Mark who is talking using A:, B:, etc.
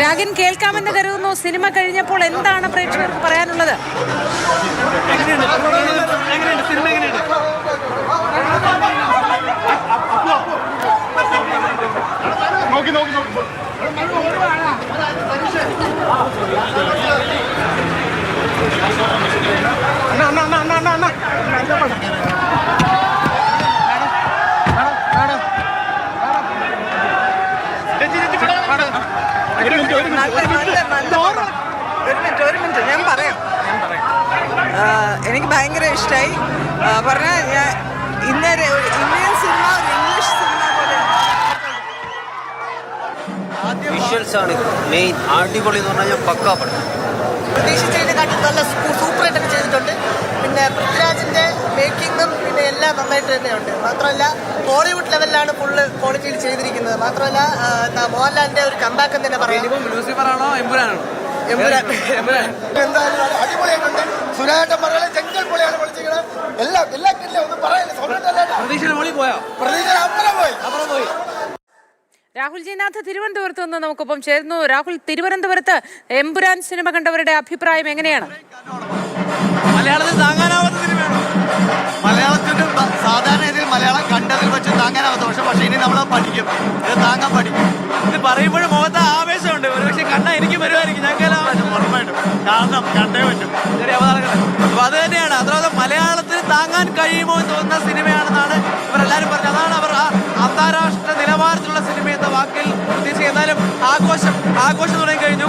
A: രാഗിൻ കേൾക്കാമെന്ന് കരുതുന്നു. സിനിമ കഴിഞ്ഞപ്പോൾ എന്താണ് പ്രേക്ഷകർക്ക് പറയാനുള്ളത്?
B: ഒരു മിനിറ്റ് ഞാൻ പറയാം. എനിക്ക് ഭയങ്കര ഇഷ്ടമായി. പറഞ്ഞാൽ ഞാൻ ഇന്ത്യൻ സിനിമ ഒരു ഇംഗ്ലീഷ് സിനിമ പോലെ
C: വിഷ്വൽസ് ആണ് മെയിൻ. അടിപൊളി എന്ന് പറഞ്ഞാൽ പക്കാ പടം.
B: പ്രതീക്ഷിച്ചതിനെക്കാട്ടും നല്ല സൂപ്പറായിട്ടൊക്കെ ചെയ്തിട്ടുണ്ട്. പിന്നെ പൃഥ്വിരാജിന്റെ മേക്കിങ്ങും പിന്നെ എല്ലാം നന്നായിട്ട് തന്നെയുണ്ട്. മാത്രമല്ല ബോളിവുഡ് ലെവലിലാണ് ഫുള്ള് ക്വാളിറ്റിയിൽ ചെയ്തിരിക്കുന്നത്. മാത്രമല്ല മോഹൻലാലിന്റെ ഒരു കമ്പാക്ക് തന്നെ പറയാം.
D: ലൂസിഫറാണോ എമ്പുരാനാണോ?
E: എന്തായാലും അടിപൊളിയായിട്ടുണ്ട്. സുരാട്ടൻ പറയാൻ ചെങ്കൽ പൊളിയാണ് പൊളിച്ചിരിക്കുന്നത്. എല്ലാം ഒന്നും പറയില്ല.
D: പ്രതീക്ഷ മോളി പോയോ?
E: പ്രതീക്ഷ അപ്പുറം പോയി.
A: രാഹുൽ ജിനാഥ് തിരുവനന്തപുരത്ത് നിന്ന് നമുക്കൊപ്പം ചേരുന്നു. രാഹുൽ, തിരുവനന്തപുരത്ത് എമ്പുരാൻ സിനിമ കണ്ടവരുടെ അഭിപ്രായം എങ്ങനെയാണ്?
D: മലയാളത്തിൽ താങ്ങാനാവാത്ത സിനിമയാണോ?
F: മലയാളത്തിന് സാധാരണ രീതിയിൽ മലയാളം കണ്ടതിൽ വെച്ച് താങ്ങാനാവാത്ത. പക്ഷേ ഇനി നമ്മൾ പഠിക്കും, ഇത് താങ്ങാൻ പഠിക്കും.
D: ഇത് പറയുമ്പോഴും മുഖത്ത് ആവേശമുണ്ട്. ഒരുപക്ഷെ കണ്ടാൽ എനിക്ക് വരുമായിരിക്കും. ഞങ്ങൾക്ക്
F: ഉറപ്പായിട്ടും കാരണം കണ്ടേ പറ്റും.
D: ചെറിയ അവതാരങ്ങൾ. അപ്പൊ അത് തന്നെയാണ്. അതായത് മലയാളത്തിന് താങ്ങാൻ കഴിയുമോ എന്ന് തോന്നുന്ന സിനിമയാണെന്നാണ് ഇവരെല്ലാവരും പറഞ്ഞത്. അതാണ് അവർ ആ അന്താരാഷ്ട്ര നിലവാരത്തിലുള്ള സിനിമ എന്ന വാക്കിൽ ഉദ്ദേശിച്ചത്. എന്നാലും ആഘോഷം തുടങ്ങി കഴിഞ്ഞു.